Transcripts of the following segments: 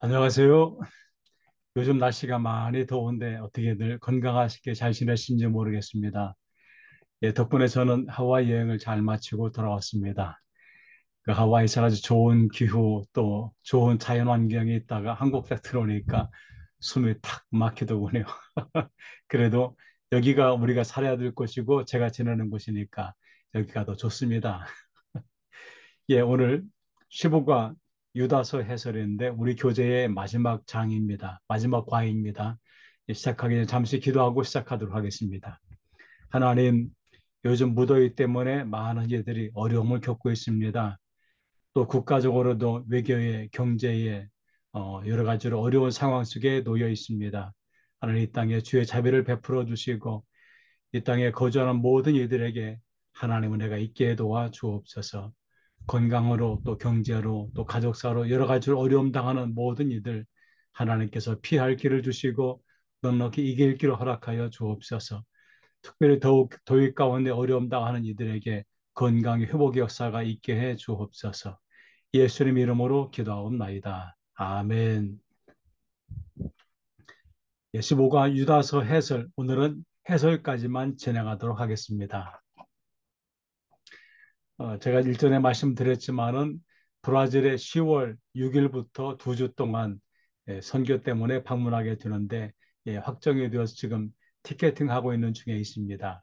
안녕하세요. 요즘 날씨가 많이 더운데 어떻게 늘 건강하시게 잘 지내신지 모르겠습니다. 예, 덕분에 저는 하와이 여행을 잘 마치고 돌아왔습니다. 그 하와이에서 아주 좋은 기후 또 좋은 자연 환경에 있다가 한국 에 들어오니까 숨이 탁 막히더군요. 그래도 여기가 우리가 살아야 될 곳이고 제가 지내는 곳이니까 여기가 더 좋습니다. 예, 오늘 시부가 유다서 해설인데 우리 교재의 마지막 장입니다. 마지막 과입니다. 예, 시작하기 전에 잠시 기도하고 시작하도록 하겠습니다. 하나님, 요즘 무더위 때문에 많은 이들이 어려움을 겪고 있습니다. 또 국가적으로도 외교에, 경제에 여러 가지로 어려운 상황 속에 놓여 있습니다. 하나님 이 땅에 주의 자비를 베풀어 주시고 이 땅에 거주하는 모든 이들에게 하나님 은혜가 있게 도와 주옵소서. 건강으로 또 경제로 또 가족사로 여러 가지로 어려움 당하는 모든 이들 하나님께서 피할 길을 주시고 넉넉히 이길 길을 허락하여 주옵소서. 특별히 더욱 더위 가운데 어려움 당하는 이들에게 건강의 회복의 역사가 있게 해 주옵소서. 예수님 이름으로 기도하옵나이다. 아멘. 예시보가 유다서 해설, 오늘은 해설까지만 진행하도록 하겠습니다. 제가 일전에 말씀드렸지만은 브라질에 10월 6일부터 2주 동안 선교 때문에 방문하게 되는데 확정이 되어서 지금 티켓팅하고 있는 중에 있습니다.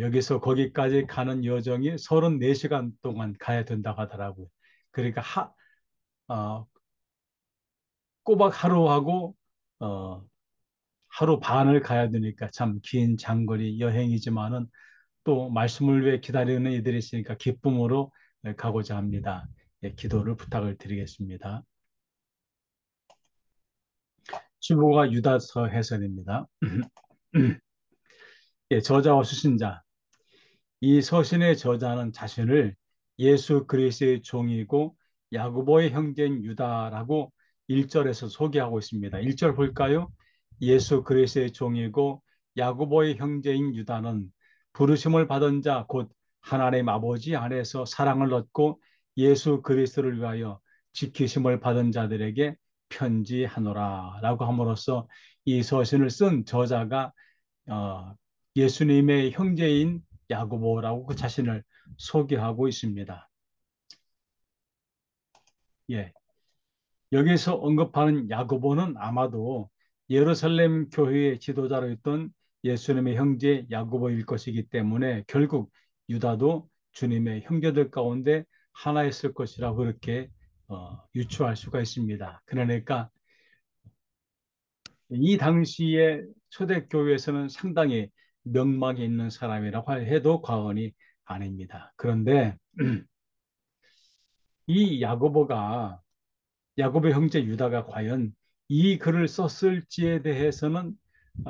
여기서 거기까지 가는 여정이 34시간 동안 가야 된다고 하더라고요. 그러니까 어, 꼬박 하루하고 어, 하루 반을 가야 되니까 참 긴 장거리 여행이지만은 또 말씀을 위해 기다리는 이들이 있으니까 기쁨으로 가고자 합니다. 예, 기도를 부탁을 드리겠습니다. 주보가 유다서 해설입니다. 예, 저자와 수신자. 이 서신의 저자는 자신을 예수 그리스도의 종이고 야고보의 형제인 유다라고 1절에서 소개하고 있습니다. 1절 볼까요? 예수 그리스도의 종이고 야고보의 형제인 유다는 부르심을 받은 자 곧 하나님 아버지 안에서 사랑을 얻고 예수 그리스도를 위하여 지키심을 받은 자들에게 편지하노라 라고 함으로써 이 서신을 쓴 저자가 어, 예수님의 형제인 야고보라고 그 자신을 소개하고 있습니다. 예. 여기서 언급하는 야고보는 아마도 예루살렘 교회의 지도자로 있던 예수님의 형제 야고보일 것이기 때문에 결국 유다도 주님의 형제들 가운데 하나였을 것이라고 그렇게 유추할 수가 있습니다. 그러니까 이 당시에 초대교회에서는 상당히 명망이 있는 사람이라고 해도 과언이 아닙니다. 그런데 이 야고보 형제 유다가 과연 이 글을 썼을지에 대해서는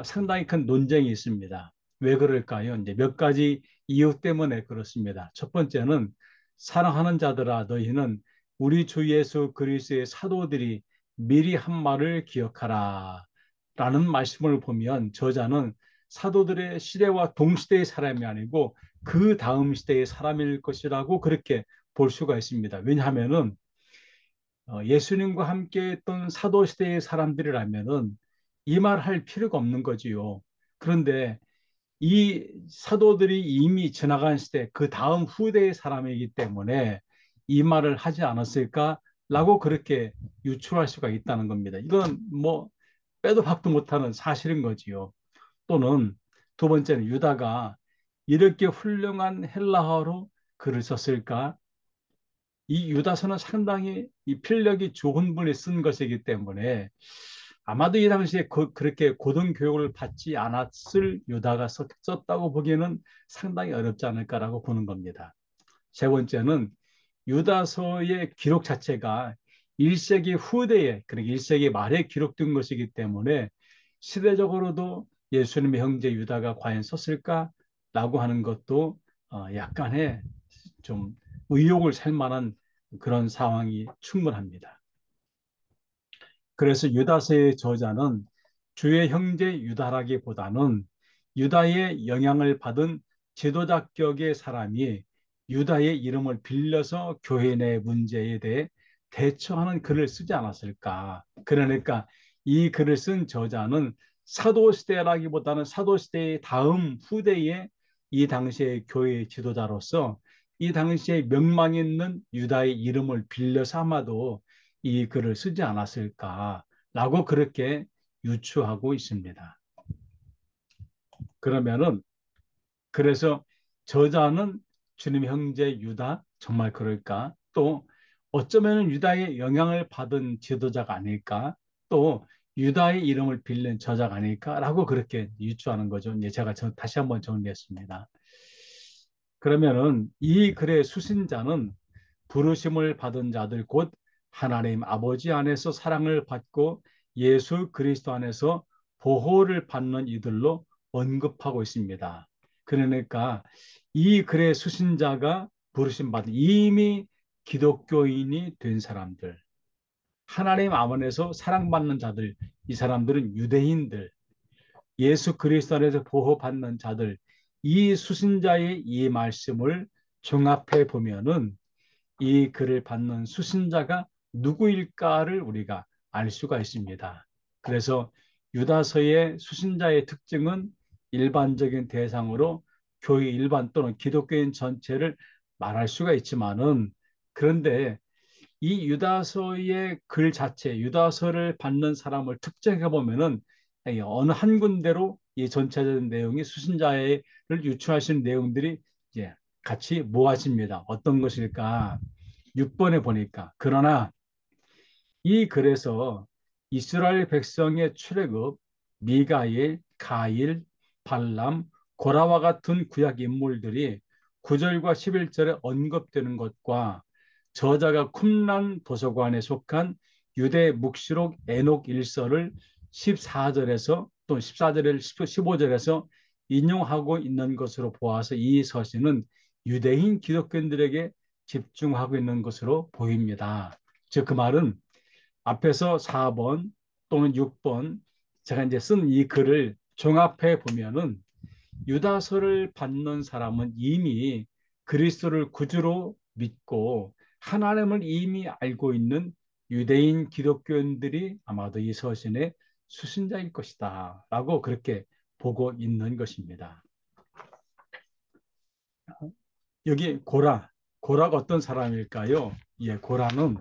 상당히 큰 논쟁이 있습니다. 왜 그럴까요? 이제 몇 가지 이유 때문에 그렇습니다. 첫 번째는 사랑하는 자들아 너희는 우리 주 예수 그리스도의 사도들이 미리 한 말을 기억하라 라는 말씀을 보면 저자는 사도들의 시대와 동시대의 사람이 아니고 그 다음 시대의 사람일 것이라고 그렇게 볼 수가 있습니다. 왜냐하면은 예수님과 함께 했던 사도시대의 사람들이라면은 이 말 할 필요가 없는 거지요. 그런데 이 사도들이 이미 지나간 시대, 그 다음 후대의 사람이기 때문에 이 말을 하지 않았을까라고 그렇게 유추할 수가 있다는 겁니다. 이건 뭐 빼도 박도 못하는 사실인 거지요. 또는 두 번째는 유다가 이렇게 훌륭한 헬라어로 글을 썼을까? 이 유다서는 상당히 이 필력이 좋은 분이 쓴 것이기 때문에 아마도 이 당시에 그렇게 고등 교육을 받지 않았을 유다가 썼다고 보기에는 상당히 어렵지 않을까라고 보는 겁니다. 세 번째는 유다서의 기록 자체가 1세기 후대에, 그러니까 1세기 말에 기록된 것이기 때문에 시대적으로도 예수님의 형제 유다가 과연 썼을까라고 하는 것도 약간의 좀 의혹을 살 만한 그런 상황이 충분합니다. 그래서 유다서의 저자는 주의 형제 유다라기보다는 유다의 영향을 받은 지도자격의 사람이 유다의 이름을 빌려서 교회 내 문제에 대해 대처하는 글을 쓰지 않았을까. 그러니까 이 글을 쓴 저자는 사도시대라기보다는 사도시대의 다음 후대의 이 당시의 교회 지도자로서 이 당시에 명망 있는 유다의 이름을 빌려서 아마도 이 글을 쓰지 않았을까라고 그렇게 유추하고 있습니다. 그러면은 그래서 저자는 주님의 형제 유다 정말 그럴까? 또 어쩌면 유다의 영향을 받은 지도자가 아닐까? 또 유다의 이름을 빌린 저자가 아닐까라고 그렇게 유추하는 거죠. 이제 제가 다시 한번 정리했습니다. 그러면은 이 글의 수신자는 부르심을 받은 자들 곧 하나님 아버지 안에서 사랑을 받고 예수 그리스도 안에서 보호를 받는 이들로 언급하고 있습니다. 그러니까 이 글의 수신자가 부르심 받은 이미 기독교인이 된 사람들, 하나님 안에서 사랑받는 자들, 이 사람들은 유대인들, 예수 그리스도 안에서 보호받는 자들, 이 수신자의 이 말씀을 종합해 보면은 이 글을 받는 수신자가 누구일까를 우리가 알 수가 있습니다. 그래서 유다서의 수신자의 특징은 일반적인 대상으로 교회 일반 또는 기독교인 전체를 말할 수가 있지만은 그런데 이 유다서의 글 자체, 유다서를 받는 사람을 특정해 보면은 어느 한 군데로 이 전체적인 내용이 수신자를 유추하시는 내용들이 이제 같이 모아집니다. 어떤 것일까? 6번에 보니까 그러나 이 글에서 이스라엘 백성의 출애굽, 미가엘, 가일, 발람, 고라와 같은 구약 인물들이 9절과 11절에 언급되는 것과 저자가 쿰란 도서관에 속한 유대 묵시록 에녹 일서를 14절에서 또 14절에 15절에서 인용하고 있는 것으로 보아서 이 서신은 유대인 기독교인들에게 집중하고 있는 것으로 보입니다. 즉 그 말은 앞에서 4번 또는 6번 제가 이제 쓴 이 글을 종합해 보면은 유다서를 받는 사람은 이미 그리스도를 구주로 믿고 하나님을 이미 알고 있는 유대인 기독교인들이 아마도 이 서신의 수신자일 것이다 라고 그렇게 보고 있는 것입니다. 여기 고라가 어떤 사람일까요? 예, 고라는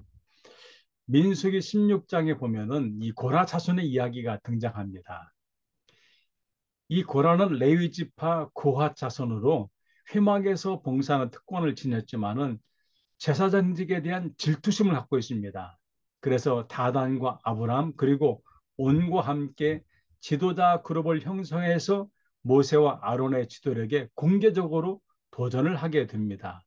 민수기 16장에 보면은 이 고라 자손의 이야기가 등장합니다. 이 고라는 레위 지파 고핫 자손으로 회막에서 봉사하는 특권을 지녔지만은 제사장직에 대한 질투심을 갖고 있습니다. 그래서 다단과 아브람 그리고 온과 함께 지도자 그룹을 형성해서 모세와 아론의 지도력에 공개적으로 도전을 하게 됩니다.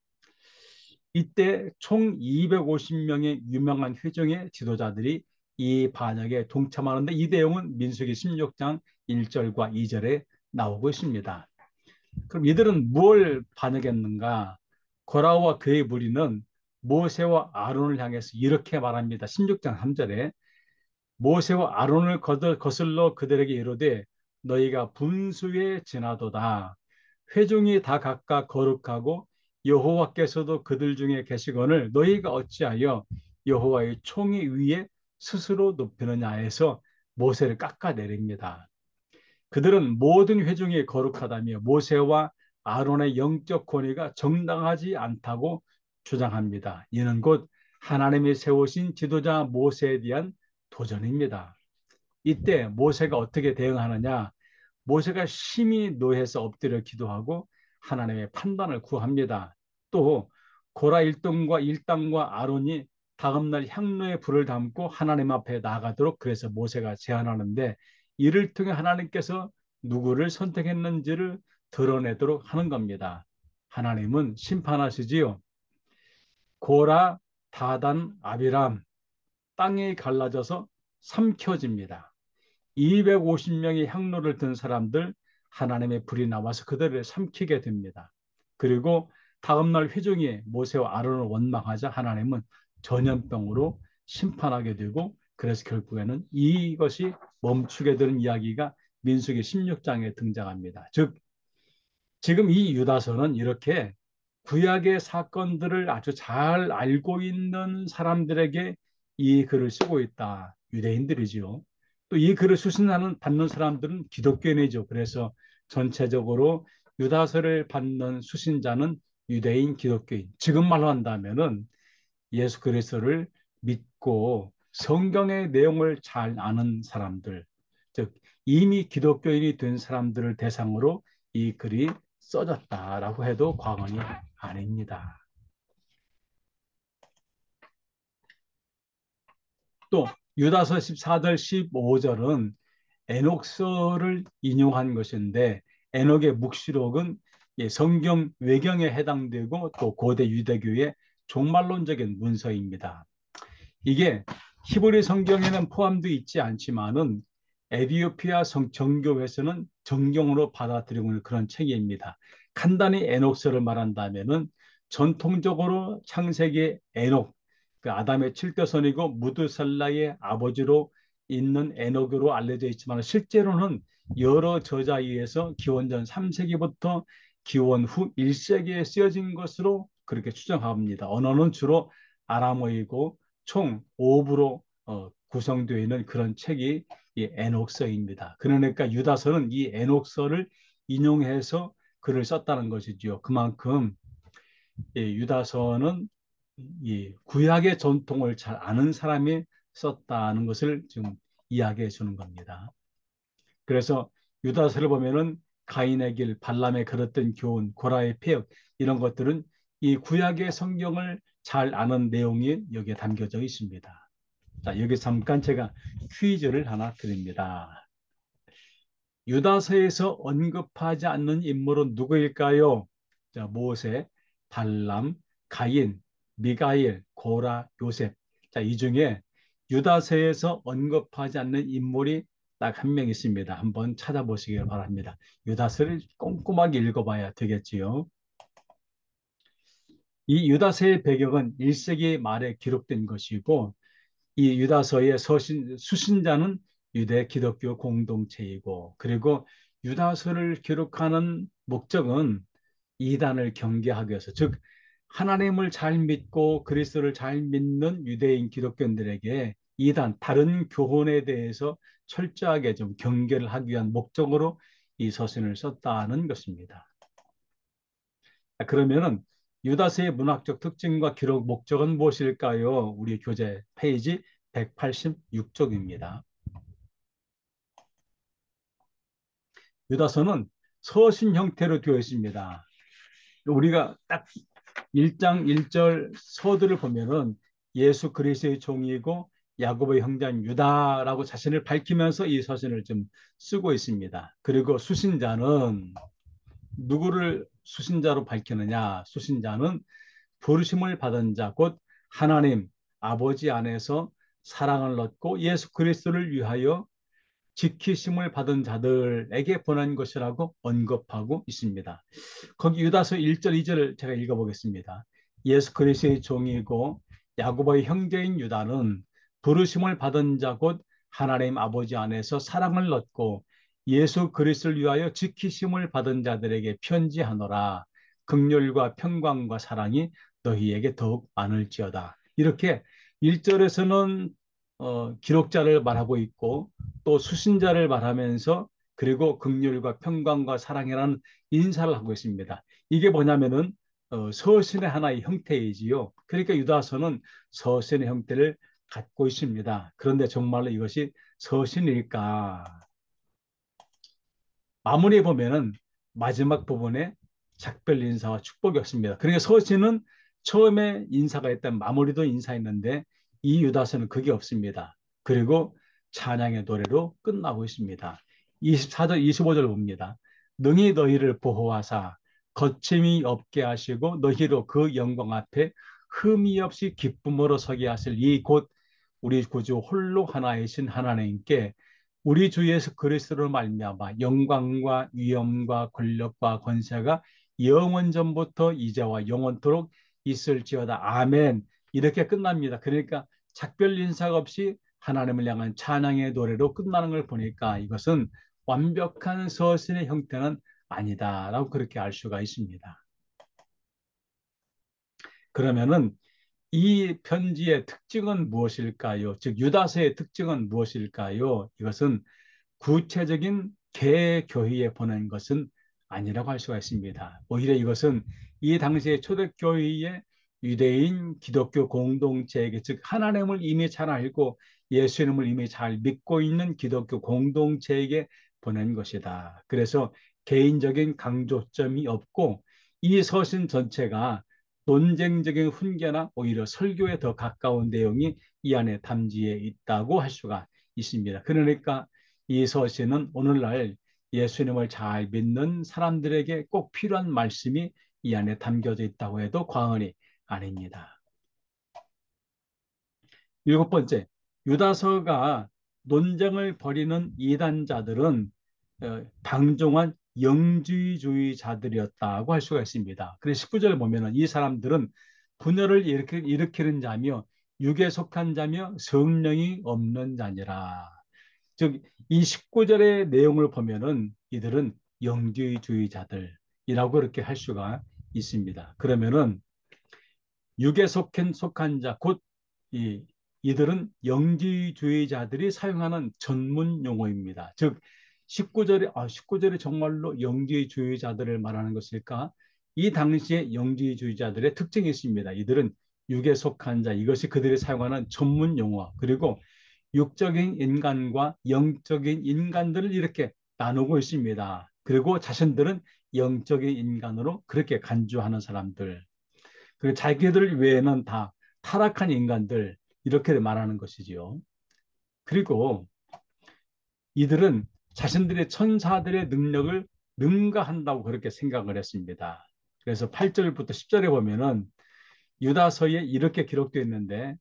이때 총 250명의 유명한 회중의 지도자들이 이 반역에 동참하는데 이 내용은 민수기 16장 1절과 2절에 나오고 있습니다. 그럼 이들은 뭘 반역했는가? 고라와 그의 무리는 모세와 아론을 향해서 이렇게 말합니다. 16장 3절에 모세와 아론을 거슬러 그들에게 이르되 너희가 분수에 지나도다. 회중이 다 각각 거룩하고 여호와께서도 그들 중에 계시거늘 너희가 어찌하여 여호와의 총의 위에 스스로 높이느냐 해서 모세를 깎아내립니다. 그들은 모든 회중이 거룩하다며 모세와 아론의 영적 권위가 정당하지 않다고 주장합니다. 이는 곧 하나님이 세우신 지도자 모세에 대한 도전입니다. 이때 모세가 어떻게 대응하느냐? 모세가 심히 노해서 엎드려 기도하고 하나님의 판단을 구합니다. 또 고라 일당과 아론이 다음날 향로에 불을 담고 하나님 앞에 나가도록 그래서 모세가 제안하는데 이를 통해 하나님께서 누구를 선택했는지를 드러내도록 하는 겁니다. 하나님은 심판하시지요. 고라, 다단, 아비람 땅이 갈라져서 삼켜집니다. 250명의 향로를 든 사람들 하나님의 불이 나와서 그들을 삼키게 됩니다. 그리고 다음날 회중이 모세와 아론을 원망하자 하나님은 전염병으로 심판하게 되고 그래서 결국에는 이것이 멈추게 되는 이야기가 민수기 16장에 등장합니다. 즉 지금 이 유다서는 이렇게 구약의 사건들을 아주 잘 알고 있는 사람들에게 이 글을 쓰고 있다. 유대인들이죠. 또 이 글을 수신하는 받는 사람들은 기독교인이죠. 그래서 전체적으로 유다서를 받는 수신자는 유대인, 기독교인. 지금 말로 한다면은 예수 그리스도를 믿고 성경의 내용을 잘 아는 사람들, 즉 이미 기독교인이 된 사람들을 대상으로 이 글이 써졌다라고 해도 과언이 아닙니다. 또 유다서 14절 15절은 에녹서를 인용한 것인데 에녹의 묵시록은 성경 외경에 해당되고 또 고대 유대교의 종말론적인 문서입니다. 이게 히브리 성경에는 포함되어 있지 않지만은 에디오피아 정교회에서는 정경으로 받아들이고 있는 그런 책입니다. 간단히 에녹서를 말한다면은 전통적으로 창세기 에녹, 그 아담의 칠대손이고 무드살라의 아버지로 있는 에녹으로 알려져 있지만 실제로는 여러 저자에 의해서 기원전 3세기부터 기원 후 1세기에 쓰여진 것으로 그렇게 추정합니다. 언어는 주로 아람어이고 총 5부로 구성되어 있는 그런 책이 이 에녹서입니다. 그러니까 유다서는 이 에녹서를 인용해서 글을 썼다는 것이죠. 그만큼 유다서는 이 구약의 전통을 잘 아는 사람이 썼다는 것을 지금 이야기해 주는 겁니다. 그래서 유다서를 보면은 가인의 길, 발람의 걸었던 교훈, 고라의 폐역 이런 것들은 이 구약의 성경을 잘 아는 내용이 여기에 담겨져 있습니다. 자, 여기 잠깐 제가 퀴즈를 하나 드립니다. 유다서에서 언급하지 않는 인물은 누구일까요? 자, 모세, 발람, 가인, 미가엘, 고라, 요셉. 자, 이 중에 유다서에서 언급하지 않는 인물이 딱 한 명 있습니다. 한번 찾아보시기 바랍니다. 유다서를 꼼꼼하게 읽어봐야 되겠지요. 이 유다서의 배경은 1세기 말에 기록된 것이고 이 유다서의 수신자는 유대 기독교 공동체이고 그리고 유다서를 기록하는 목적은 이단을 경계하기 위해서 즉 하나님을 잘 믿고 그리스도를 잘 믿는 유대인 기독교인들에게 이단 다른 교훈에 대해서 철저하게 좀 경계를 하기 위한 목적으로 이 서신을 썼다는 것입니다. 그러면은 유다서의 문학적 특징과 기록 목적은 무엇일까요? 우리 교재 페이지 186쪽입니다. 유다서는 서신 형태로 되어 있습니다. 우리가 딱 1장 1절 서들을 보면은 예수 그리스도의 종이고 야곱의 형제인 유다라고 자신을 밝히면서 이 서신을 좀 쓰고 있습니다. 그리고 수신자는 누구를 수신자로 밝히느냐? 수신자는 부르심을 받은 자, 곧 하나님 아버지 안에서 사랑을 얻고 예수 그리스도를 위하여 지키심을 받은 자들에게 보낸 것이라고 언급하고 있습니다. 거기 유다서 1절, 2절을 제가 읽어보겠습니다. 예수 그리스도의 종이고 야고보의 형제인 유다는 부르심을 받은 자 곧 하나님 아버지 안에서 사랑을 얻고 예수 그리스도를 위하여 지키심을 받은 자들에게 편지하노라. 긍휼과 평강과 사랑이 너희에게 더욱 많을지어다. 이렇게 1절에서는 기록자를 말하고 있고 또 수신자를 말하면서 그리고 긍휼과 평강과 사랑이라는 인사를 하고 있습니다. 이게 뭐냐면은 서신의 하나의 형태이지요. 그러니까 유다서는 서신의 형태를 갖고 있습니다. 그런데 정말로 이것이 서신일까? 마무리에 보면은 마지막 부분에 작별 인사와 축복이 없습니다. 그러니까 서신은 처음에 인사가 있던 마무리도 인사했는데 이 유다서는 그게 없습니다. 그리고 찬양의 노래로 끝나고 있습니다. 24절, 25절 봅니다. 능히 너희를 보호하사 거침이 없게 하시고 너희로 그 영광 앞에 흠이 없이 기쁨으로 서게 하실 이 곧 우리 구주 홀로 하나이신 하나님께 우리 주 예수 그리스도로 말미암아 영광과 위엄과 권력과 권세가 영원 전부터 이제와 영원토록 있을지어다. 아멘. 이렇게 끝납니다. 그러니까 작별 인사가 없이 하나님을 향한 찬양의 노래로 끝나는 걸 보니까 이것은 완벽한 서신의 형태는 아니다라고 그렇게 알 수가 있습니다. 그러면은 이 편지의 특징은 무엇일까요? 즉 유다서의 특징은 무엇일까요? 이것은 구체적인 개교회에 보낸 것은 아니라고 할 수가 있습니다. 오히려 이것은 이 당시의 초대교회의 유대인 기독교 공동체에게, 즉 하나님을 이미 잘 알고 예수님을 이미 잘 믿고 있는 기독교 공동체에게 보낸 것이다. 그래서 개인적인 강조점이 없고 이 서신 전체가 논쟁적인 훈계나 오히려 설교에 더 가까운 내용이 이 안에 담지해 있다고 할 수가 있습니다. 그러니까 이 서신은 오늘날 예수님을 잘 믿는 사람들에게 꼭 필요한 말씀이 이 안에 담겨져 있다고 해도 과언이 아닙니다. 일곱 번째, 유다서가 논쟁을 벌이는 이단자들은 방종한 영지주의자들이었다고 할 수가 있습니다. 그래서 19절 보면은 이 사람들은 분열을 일으키는 자며 육에 속한 자며 성령이 없는 자니라. 즉, 이 19절의 내용을 보면은 이들은 영지주의자들이라고 그렇게 할 수가 있습니다. 그러면은 육에 속한 자, 곧 이들은 영지주의자들이 사용하는 전문 용어입니다. 즉, 19절에 정말로 영지주의자들을 말하는 것일까? 이 당시에 영지주의자들의 특징이 있습니다. 이들은 육에 속한 자, 이것이 그들이 사용하는 전문 용어, 그리고 육적인 인간과 영적인 인간들을 이렇게 나누고 있습니다. 그리고 자신들은 영적인 인간으로 그렇게 간주하는 사람들. 그리고 자기들 외에는 다 타락한 인간들, 이렇게 말하는 것이지요. 그리고 이들은 자신들의 천사들의 능력을 능가한다고 그렇게 생각을 했습니다. 그래서 8절부터 10절에 보면은 유다서에 이렇게 기록되어 있는데,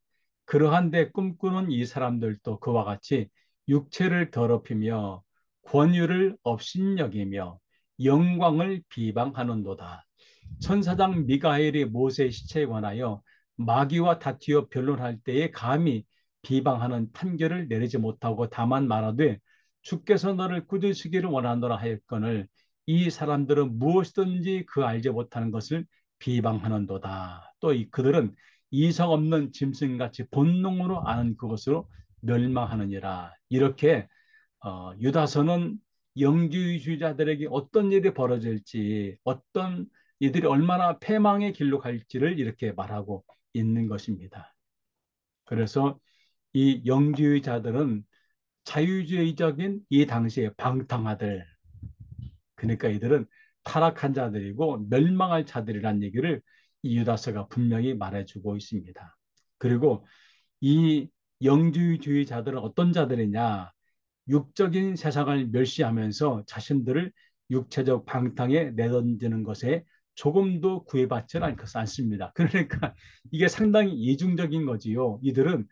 그러한데 꿈꾸는 이 사람들도 그와 같이 육체를 더럽히며 권유를 업신여기며 영광을 비방하는도다. 천사장 미가엘이 모세의 시체에 관하여 마귀와 다투어 변론할 때에 감히 비방하는 판결을 내리지 못하고 다만 말하되 주께서 너를 꾸짖으기를 원하노라 하였거늘 이 사람들은 무엇이든지 그 알지 못하는 것을 비방하는도다. 또 그들은 이성 없는 짐승같이 본능으로 아는 그것으로 멸망하느니라. 이렇게 유다서는 영지주의자들에게 어떤 일이 벌어질지, 어떤 이들이 얼마나 패망의 길로 갈지를 이렇게 말하고 있는 것입니다. 그래서 이 영지주의자들은 자유주의적인 이 당시의 방탕아들, 그러니까 이들은 타락한 자들이고 멸망할 자들이란 얘기를 이 유다서가 분명히 말해주고 있습니다. 그리고 이 영지주의자들은 어떤 자들이냐? 육적인 세상을 멸시하면서 자신들을 육체적 방탕에 내던지는 것에 조금도 구애받지 않습니다. 그러니까 이게 상당히 이중적인 거지요. 이들은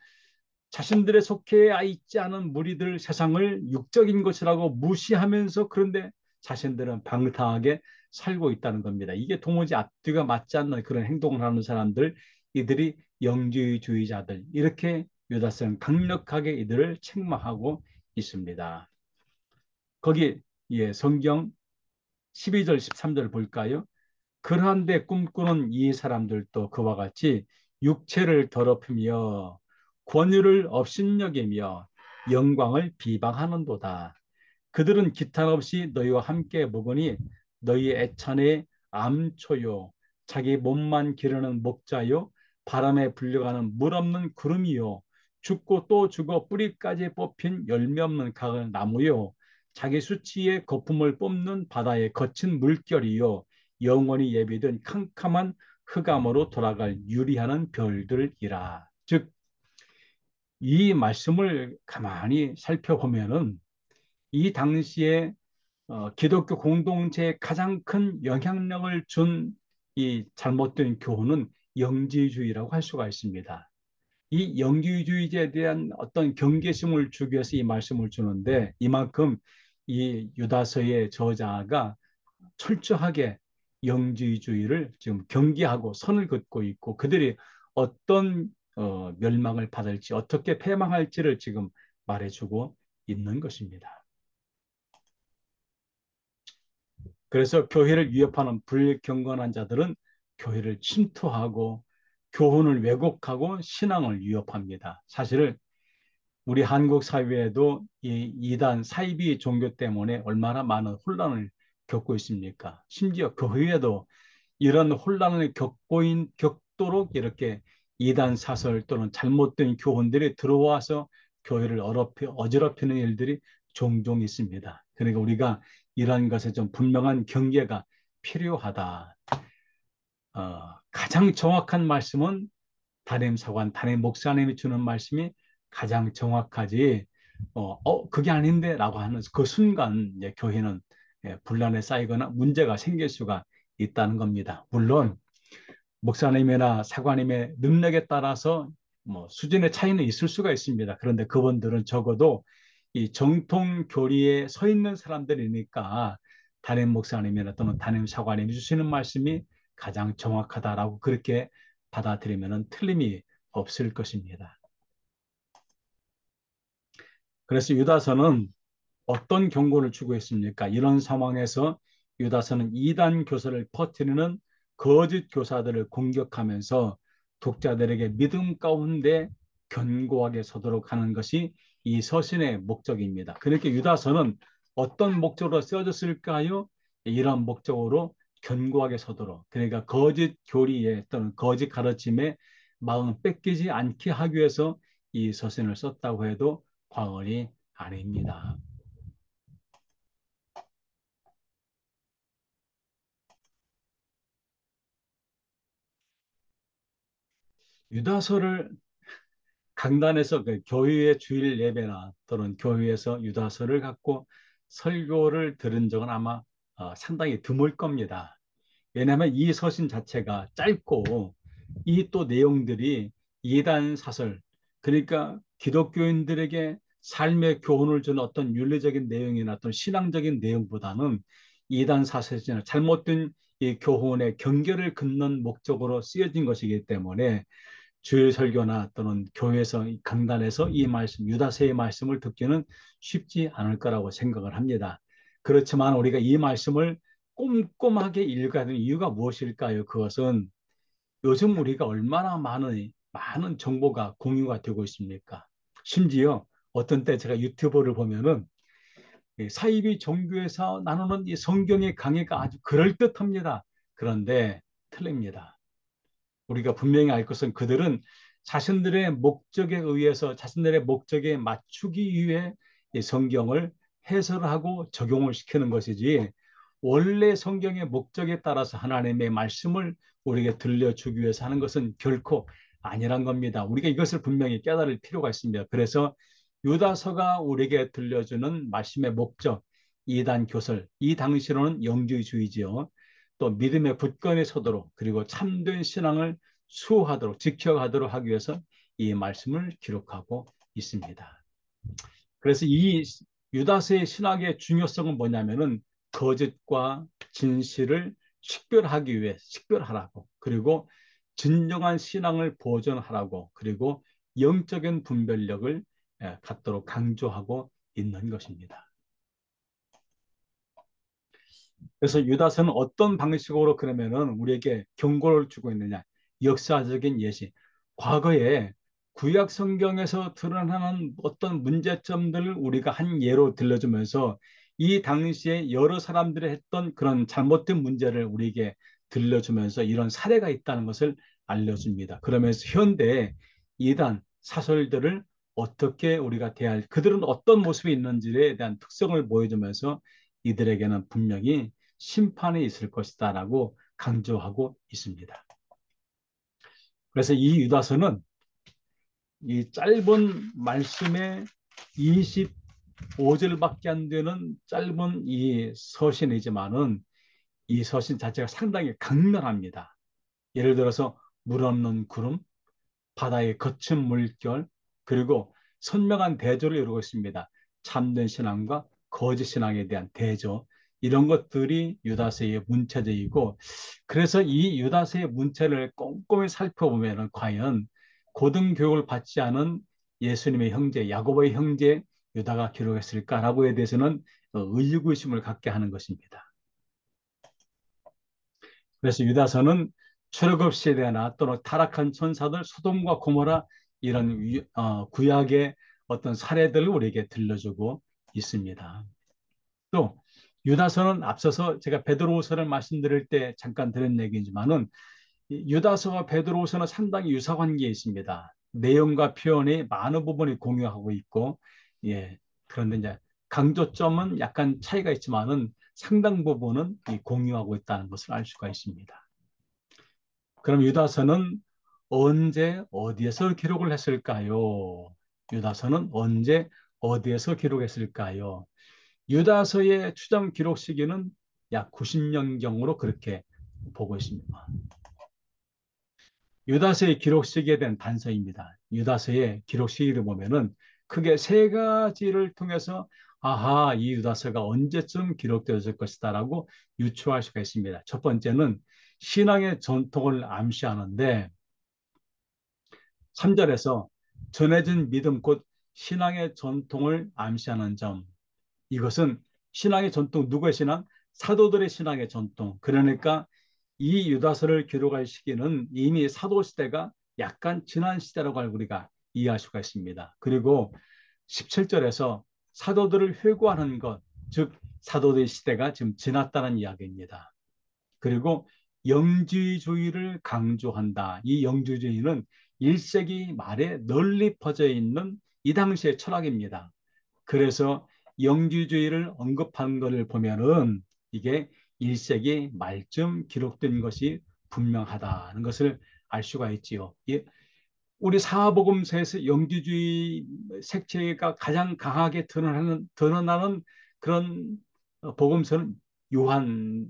자신들의 속해 있지 않은 무리들 세상을 육적인 것이라고 무시하면서 그런데 자신들은 방탕하게 살고 있다는 겁니다. 이게 도무지 앞뒤가 맞지 않는 그런 행동을 하는 사람들, 이들이 영지주의자들, 이렇게 유다서는 강력하게 이들을 책망하고 있습니다. 거기 성경 12절 13절 볼까요? 그러한데 꿈꾸는 이 사람들도 그와 같이 육체를 더럽히며 권유를 업신여기며 영광을 비방하는도다. 그들은 기탄 없이 너희와 함께 묵으니 너희 애찬의 암초요 자기 몸만 기르는 목자요 바람에 불려가는 물 없는 구름이요 죽고 또 죽어 뿌리까지 뽑힌 열매 없는 가을 나무요 자기 수치의 거품을 뿜는 바다의 거친 물결이요 영원히 예비된 캄캄한 흑암으로 돌아갈 유리하는 별들이라. 즉, 이 말씀을 가만히 살펴보면은 이 당시에 기독교 공동체에 가장 큰 영향력을 준 이 잘못된 교훈은 영지주의라고 할 수가 있습니다. 이 영지주의에 대한 어떤 경계심을 주기 위해서 이 말씀을 주는데, 이만큼 이 유다서의 저자가 철저하게 영지주의를 지금 경계하고 선을 긋고 있고 그들이 어떤 멸망을 받을지 어떻게 패망할지를 지금 말해주고 있는 것입니다. 그래서 교회를 위협하는 불경건한 자들은 교회를 침투하고 교훈을 왜곡하고 신앙을 위협합니다. 사실 우리 한국 사회에도 이 이단 사이비 종교 때문에 얼마나 많은 혼란을 겪고 있습니까? 심지어 교회에도 이런 혼란을 겪도록 이렇게 이단 사설 또는 잘못된 교훈들이 들어와서 교회를 어지럽히는 일들이 종종 있습니다. 그러니까 우리가 이러한 것에 좀 분명한 경계가 필요하다. 가장 정확한 말씀은 담임 목사님이 주는 말씀이 가장 정확하지, 그게 아닌데 라고 하는 그 순간 이제 교회는 분란에 쌓이거나 문제가 생길 수가 있다는 겁니다. 물론 목사님이나 사관님의 능력에 따라서 뭐 수준의 차이는 있을 수가 있습니다. 그런데 그분들은 적어도 이 정통 교리에 서 있는 사람들이니까 담임 목사님이나 또는 담임 사관님이 주시는 말씀이 가장 정확하다라고 그렇게 받아들이면 틀림이 없을 것입니다. 그래서 유다서는 어떤 경고를 주고 있습니까? 이런 상황에서 유다서는 이단 교사를 퍼뜨리는 거짓 교사들을 공격하면서 독자들에게 믿음 가운데 견고하게 서도록 하는 것이 이 서신의 목적입니다. 그렇게 유다서는 어떤 목적으로 쓰여졌을까요? 이런 목적으로 견고하게 서도록, 그러니까 거짓 교리에 또는 거짓 가르침에 마음 뺏기지 않게 하기 위해서 이 서신을 썼다고 해도 과언이 아닙니다. 유다서를 강단에서 그 교회의 주일 예배나 또는 교회에서 유다서를 갖고 설교를 들은 적은 아마 상당히 드물 겁니다. 왜냐하면 이 서신 자체가 짧고 이 또 내용들이 이단 사설, 그러니까 기독교인들에게 삶의 교훈을 주는 어떤 윤리적인 내용이나 어떤 신앙적인 내용보다는 이단 사설이나 잘못된 이 교훈의 경계를 긋는 목적으로 쓰여진 것이기 때문에 주일 설교나 또는 교회에서 강단에서 이 말씀, 유다서의 말씀을 듣기는 쉽지 않을 거라고 생각을 합니다. 그렇지만 우리가 이 말씀을 꼼꼼하게 읽어야 하는 이유가 무엇일까요? 그것은 요즘 우리가 얼마나 많은 정보가 공유가 되고 있습니까? 심지어 어떤 때 제가 유튜브를 보면은 사이비 종교에서 나누는 이 성경의 강의가 아주 그럴듯합니다. 그런데 틀립니다. 우리가 분명히 알 것은 그들은 자신들의 목적에 의해서 자신들의 목적에 맞추기 위해 이 성경을 해설하고 적용을 시키는 것이지 원래 성경의 목적에 따라서 하나님의 말씀을 우리에게 들려주기 위해서 하는 것은 결코 아니란 겁니다. 우리가 이것을 분명히 깨달을 필요가 있습니다. 그래서 유다서가 우리에게 들려주는 말씀의 목적, 이단 교설, 이 당시로는 영주주의지요. 또 믿음의 굳건히 서도록 그리고 참된 신앙을 수호하도록 지켜가도록 하기 위해서 이 말씀을 기록하고 있습니다. 그래서 이 유다서의 신학의 중요성은 뭐냐면은 거짓과 진실을 식별하라고 그리고 진정한 신앙을 보존하라고 그리고 영적인 분별력을 갖도록 강조하고 있는 것입니다. 그래서 유다서는 어떤 방식으로 그러면은 우리에게 경고를 주고 있느냐? 역사적인 예시. 과거에 구약 성경에서 드러나는 어떤 문제점들을 우리가 한 예로 들려주면서 이 당시에 여러 사람들이 했던 그런 잘못된 문제를 우리에게 들려주면서 이런 사례가 있다는 것을 알려줍니다. 그러면서 현대 이단 사설들을 어떻게 우리가 그들은 어떤 모습이 있는지에 대한 특성을 보여주면서 이들에게는 분명히 심판이 있을 것이다라고 강조하고 있습니다. 그래서 이 유다서는 이 짧은 말씀에 25절밖에 안 되는 짧은 이 서신이지만은 이 서신 자체가 상당히 강렬합니다. 예를 들어서 물 없는 구름, 바다의 거친 물결, 그리고 선명한 대조를 이루고 있습니다. 참된 신앙과 거짓 신앙에 대한 대조, 이런 것들이 유다서의 문체적이고, 그래서 이 유다서의 문체를 꼼꼼히 살펴보면 과연 고등교육을 받지 않은 예수님의 형제, 야고보의 형제 유다가 기록했을까라고에 대해서는 의구심을 갖게 하는 것입니다. 그래서 유다서는 출애굽 시대나 또는 타락한 천사들 소돔과 고모라 이런 구약의 어떤 사례들을 우리에게 들려주고 있습니다. 또 유다서는 앞서서 제가 베드로후서를 말씀드릴 때 잠깐 드린 얘기지만은 유다서와 베드로후서는 상당히 유사관계에 있습니다. 내용과 표현이 많은 부분이 공유하고 있고, 예, 그런데 이제 강조점은 약간 차이가 있지만은 상당 부분은 공유하고 있다는 것을 알 수가 있습니다. 그럼 유다서는 언제 어디에서 기록을 했을까요? 유다서는 언제 어디에서 기록했을까요? 유다서의 추정 기록 시기는 약 90년경으로 그렇게 보고 있습니다. 유다서의 기록 시기에 대한 단서입니다. 유다서의 기록 시기를 보면은 크게 세 가지를 통해서 아하, 이 유다서가 언제쯤 기록되었을 것이다라고 유추할 수가 있습니다. 첫 번째는 신앙의 전통을 암시하는데 3절에서 전해진 믿음 곧 신앙의 전통을 암시하는 점. 이것은 신앙의 전통, 누구의 신앙? 사도들의 신앙의 전통. 그러니까 이 유다서를 기록할 시기는 이미 사도 시대가 약간 지난 시대라고 우리가 이해할 수가 있습니다. 그리고 17절에서 사도들을 회고하는 것, 즉 사도의 시대가 지금 지났다는 이야기입니다. 그리고 영지주의를 강조한다. 이 영지주의는 1세기 말에 널리 퍼져 있는 이 당시의 철학입니다. 그래서 영지주의를 언급한 것을 보면은 이게 1세기 말쯤 기록된 것이 분명하다는 것을 알 수가 있지요. 우리 사복음서에서 영지주의 색채가 가장 강하게 드러나는 그런 복음서는 요한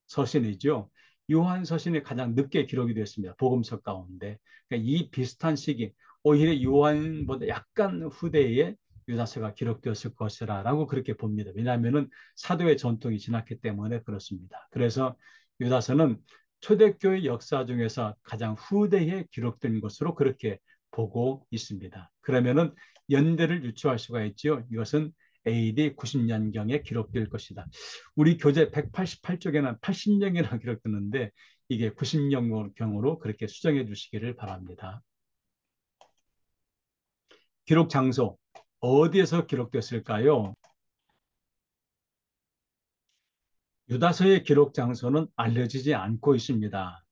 서신이죠. 요한 서신이 가장 늦게 기록이 됐습니다. 복음서 가운데. 그러니까 이 비슷한 시기, 오히려 요한보다 약간 후대에 유다서가 기록되었을 것이라고 그렇게 봅니다. 왜냐하면 사도의 전통이 지났기 때문에 그렇습니다. 그래서 유다서는 초대교회 역사 중에서 가장 후대에 기록된 것으로 그렇게 보고 있습니다. 그러면은 연대를 유추할 수가 있죠. 이것은 AD 90년경에 기록될 것이다. 우리 교재 188쪽에는 80년이라고 기록되는데 이게 90년경으로 그렇게 수정해 주시기를 바랍니다. 기록 장소 어디에서 기록됐을까요? 유다서의 기록 장소는 알려지지 않고 있습니다.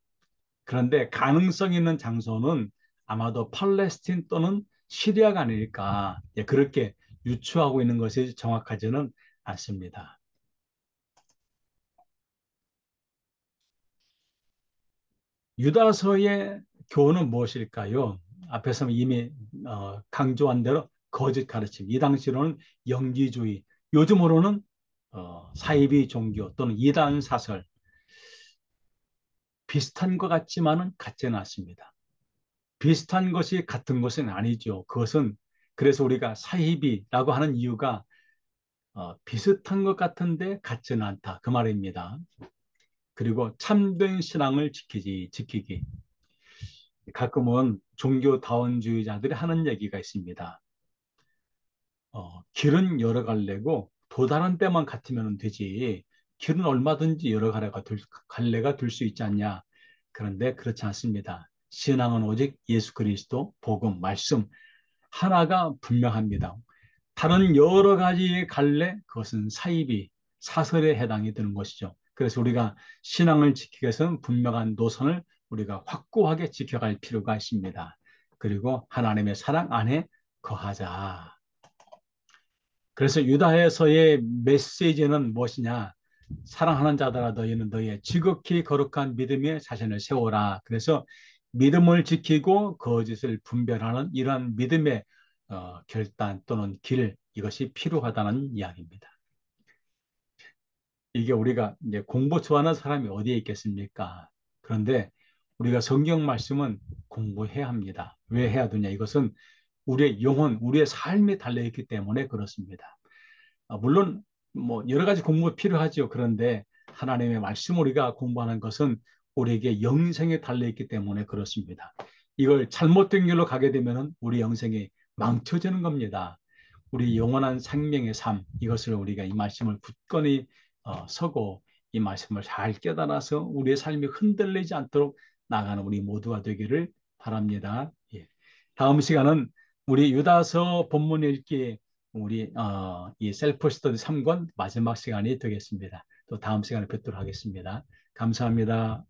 그런데 가능성 있는 장소는 아마도 팔레스틴 또는 시리아가 아닐까 그렇게 유추하고 있는 것이 정확하지는 않습니다. 유다서의 교훈은 무엇일까요? 앞에서 이미 강조한 대로 거짓 가르침, 이 당시로는 영지주의, 요즘으로는 사이비 종교 또는 이단 사설, 비슷한 것 같지만은 같지는 않습니다. 비슷한 것이 같은 것은 아니죠. 그것은 그래서 우리가 사이비라고 하는 이유가 비슷한 것 같은데 같지는 않다. 그 말입니다. 그리고 참된 신앙을 지키기. 가끔은 종교다원주의자들이 하는 얘기가 있습니다. 길은 여러 갈래고 도다른 때만 같으면 되지. 길은 얼마든지 여러 갈래가 될 수 있지 않냐. 그런데 그렇지 않습니다. 신앙은 오직 예수 그리스도, 복음, 말씀 하나가 분명합니다. 다른 여러 가지의 갈래, 그것은 사이비, 사설에 해당이 되는 것이죠. 그래서 우리가 신앙을 지키기 위해서는 분명한 노선을 우리가 확고하게 지켜갈 필요가 있습니다. 그리고 하나님의 사랑 안에 거하자. 그래서 유다에서의 메시지는 무엇이냐? 사랑하는 자들아 너희는 너희의 지극히 거룩한 믿음에 자신을 세워라. 그래서 믿음을 지키고 거짓을 분별하는 이러한 믿음의 결단 또는 길 이것이 필요하다는 이야기입니다. 이게 우리가 이제 공부 좋아하는 사람이 어디에 있겠습니까? 그런데 우리가 성경 말씀은 공부해야 합니다. 왜 해야 되냐? 이것은 우리의 영혼, 우리의 삶에 달려있기 때문에 그렇습니다. 물론 뭐 여러 가지 공부가 필요하죠. 그런데 하나님의 말씀 우리가 공부하는 것은 우리에게 영생에 달려있기 때문에 그렇습니다. 이걸 잘못된 길로 가게 되면 우리 영생이 망쳐지는 겁니다. 우리 영원한 생명의 삶 이것을 우리가 이 말씀을 굳건히 서고 이 말씀을 잘 깨달아서 우리의 삶이 흔들리지 않도록 나가는 우리 모두가 되기를 바랍니다. 예. 다음 시간은 우리 유다서 본문 읽기 우리 이 셀프 스터디 3권 마지막 시간이 되겠습니다. 또 다음 시간에 뵙도록 하겠습니다. 감사합니다.